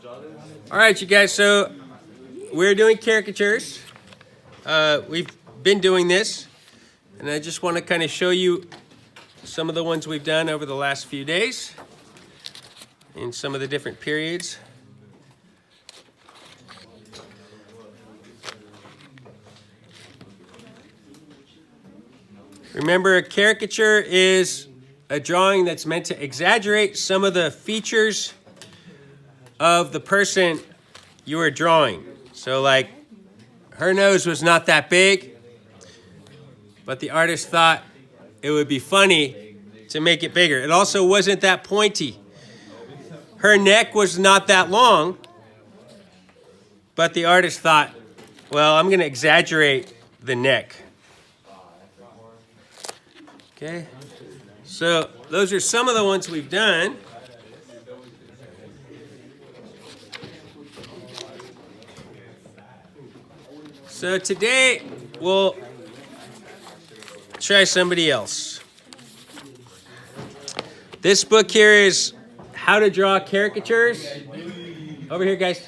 All right, you guys, so we're doing caricatures. We've been doing this, and I just want to kind of show you some of the ones we've done over the last few days in some of the different periods. Remember, a caricature is a drawing that's meant to exaggerate some of the features of the person you are drawing. So like, her nose was not that big, but the artist thought it would be funny to make it bigger. It also wasn't that pointy. Her neck was not that long, but the artist thought, well, I'm going to exaggerate the neck. Okay, so those are some of the ones we've done. So today we'll try somebody else. This book here is How to Draw Caricatures. Over here, guys.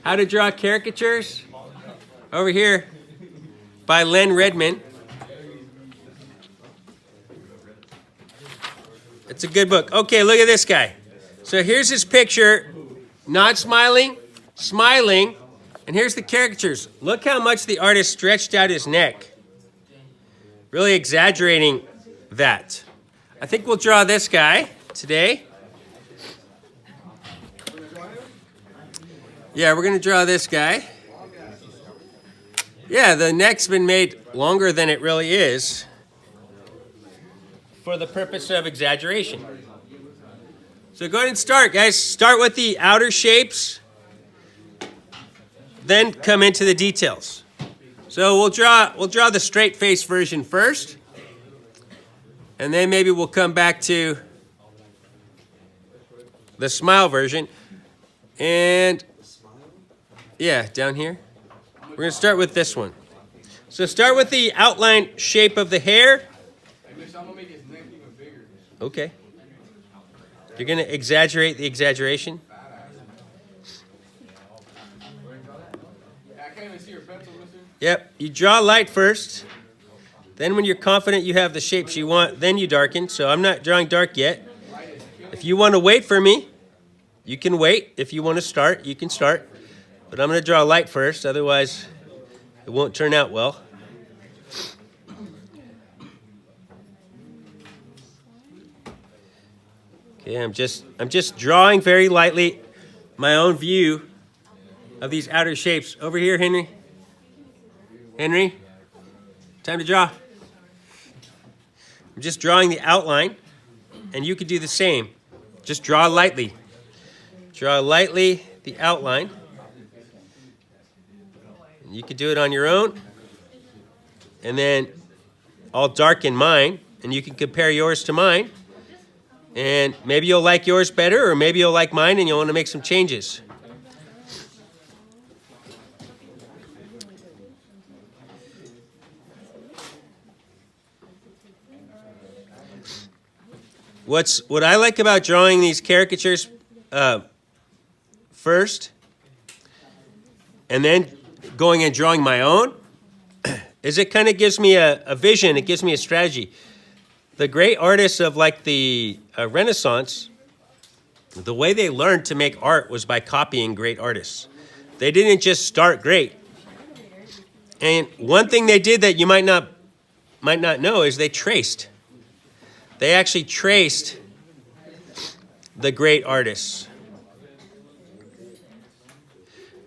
How to Draw Caricatures. Over here by Redman. It's a good book. Okay, look at this guy. So here's his picture, not smiling, smiling, and here's the caricatures. Look how much the artist stretched out his neck. Really exaggerating that. I think we'll draw this guy today. Yeah, we're going to draw this guy. Yeah, the neck's been made longer than it really is, for the purpose of exaggeration. So go ahead and start, guys. Start with the outer shapes, then come into the details. So we'll draw the straight face version first, and then maybe we'll come back to the smile version. And yeah, down here. We're going to start with this one. So start with the outline shape of the hair. Okay. You're going to exaggerate the exaggeration. Yep. You draw light first. Then when you're confident you have the shapes you want, then you darken. So I'm not drawing dark yet. If you want to wait for me, you can wait. If you want to start, you can start. But I'm going to draw light first. Otherwise, it won't turn out well. Okay, I'm just drawing very lightly my own view of these outer shapes. Over here, Henry. Henry, time to draw. I'm just drawing the outline, and you could do the same. Just draw lightly. Draw lightly the outline. And you could do it on your own, and then I'll darken mine, and you can compare yours to mine. And maybe you'll like yours better, or maybe you'll like mine and you'll want to make some changes. What I like about drawing these caricatures first, and then going and drawing my own, is it kind of gives me a vision, it gives me a strategy. The great artists of like the Renaissance, the way they learned to make art was by copying great artists. They didn't just start great. And one thing they did that you might not know is they traced. They actually traced the great artists.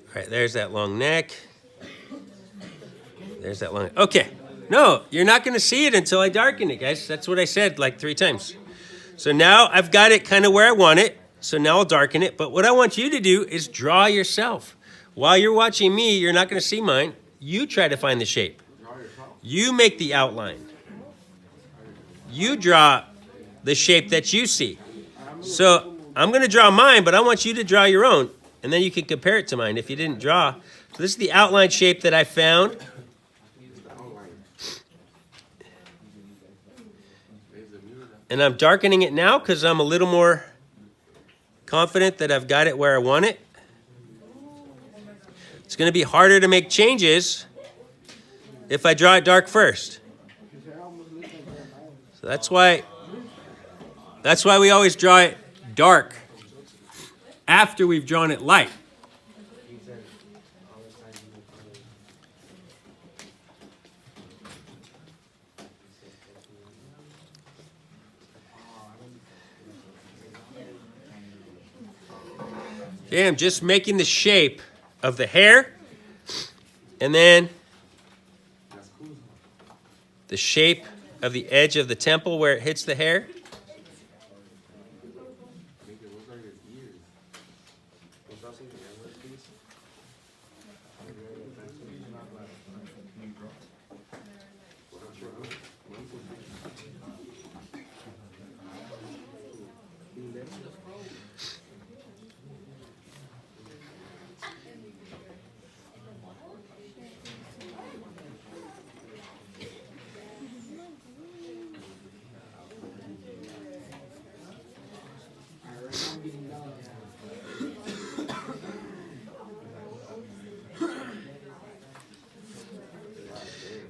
All right, there's that long neck. There's that long neck. Okay. No, you're not going to see it until I darken it, guys. That's what I said like 3 times. So now I've got it kind of where I want it. So now I'll darken it. But what I want you to do is draw yourself. While you're watching me, you're not going to see mine. You try to find the shape. You make the outline. You draw the shape that you see. So I'm going to draw mine, but I want you to draw your own. And then you can compare it to mine if you didn't draw. So this is the outline shape that I found. And I'm darkening it now because I'm a little more confident that I've got it where I want it. It's going to be harder to make changes if I draw it dark first. So that's why we always draw it dark after we've drawn it light. Okay, I'm just making the shape of the hair, and then the shape of the edge of the temple where it hits the hair.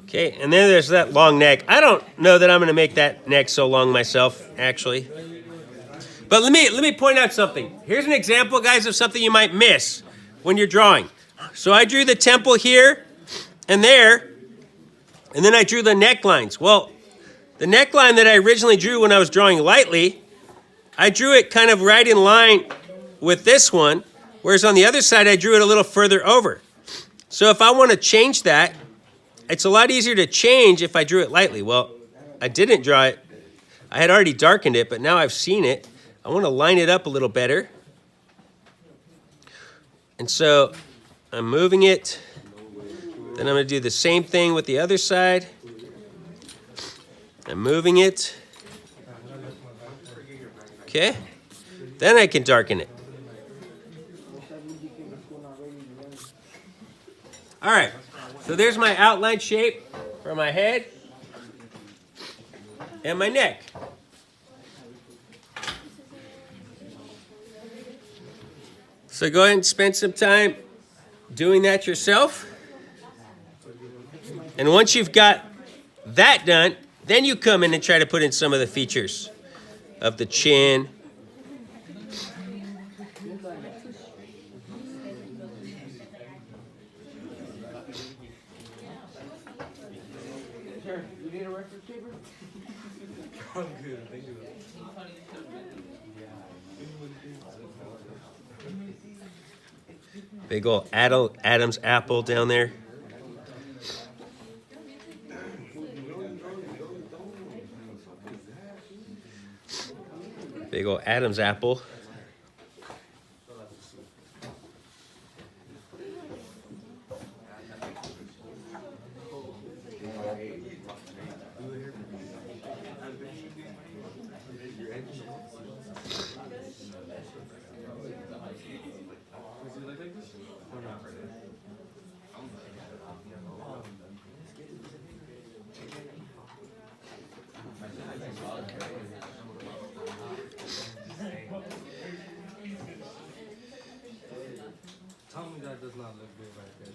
Okay, and then there's that long neck. I don't know that I'm going to make that neck so long myself, actually. But let me point out something. Here's an example, guys, of something you might miss when you're drawing. So I drew the temple here and there, and then I drew the necklines. Well, the neckline that I originally drew when I was drawing lightly, I drew it kind of right in line with this one, whereas on the other side, I drew it a little further over. So if I want to change that, it's a lot easier to change if I drew it lightly. Well, I didn't draw it. I had already darkened it, but now I've seen it. I want to line it up a little better. And so I'm moving it. Then I'm going to do the same thing with the other side. I'm moving it. Okay. Then I can darken it. All right. So there's my outline shape for my head and my neck. So go ahead and spend some time doing that yourself. And once you've got that done, then you come in and try to put in some of the features of the chin. You need a record paper? I'm good, thank you. Big old Adam's apple down there. Big old Adam's apple. Tell me that does not look good right there.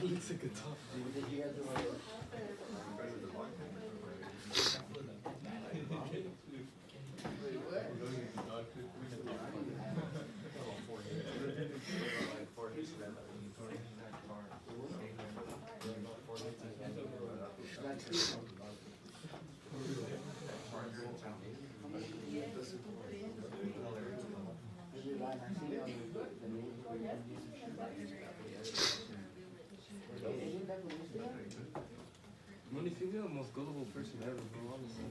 He looks like a tough dude. I mean, if you're the most gullible person ever, bro, honestly.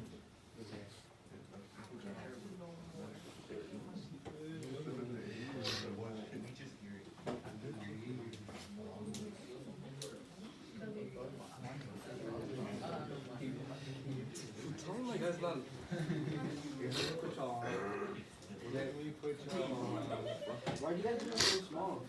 Tell him like that's not. Let me put y'all on. Why you guys are so small?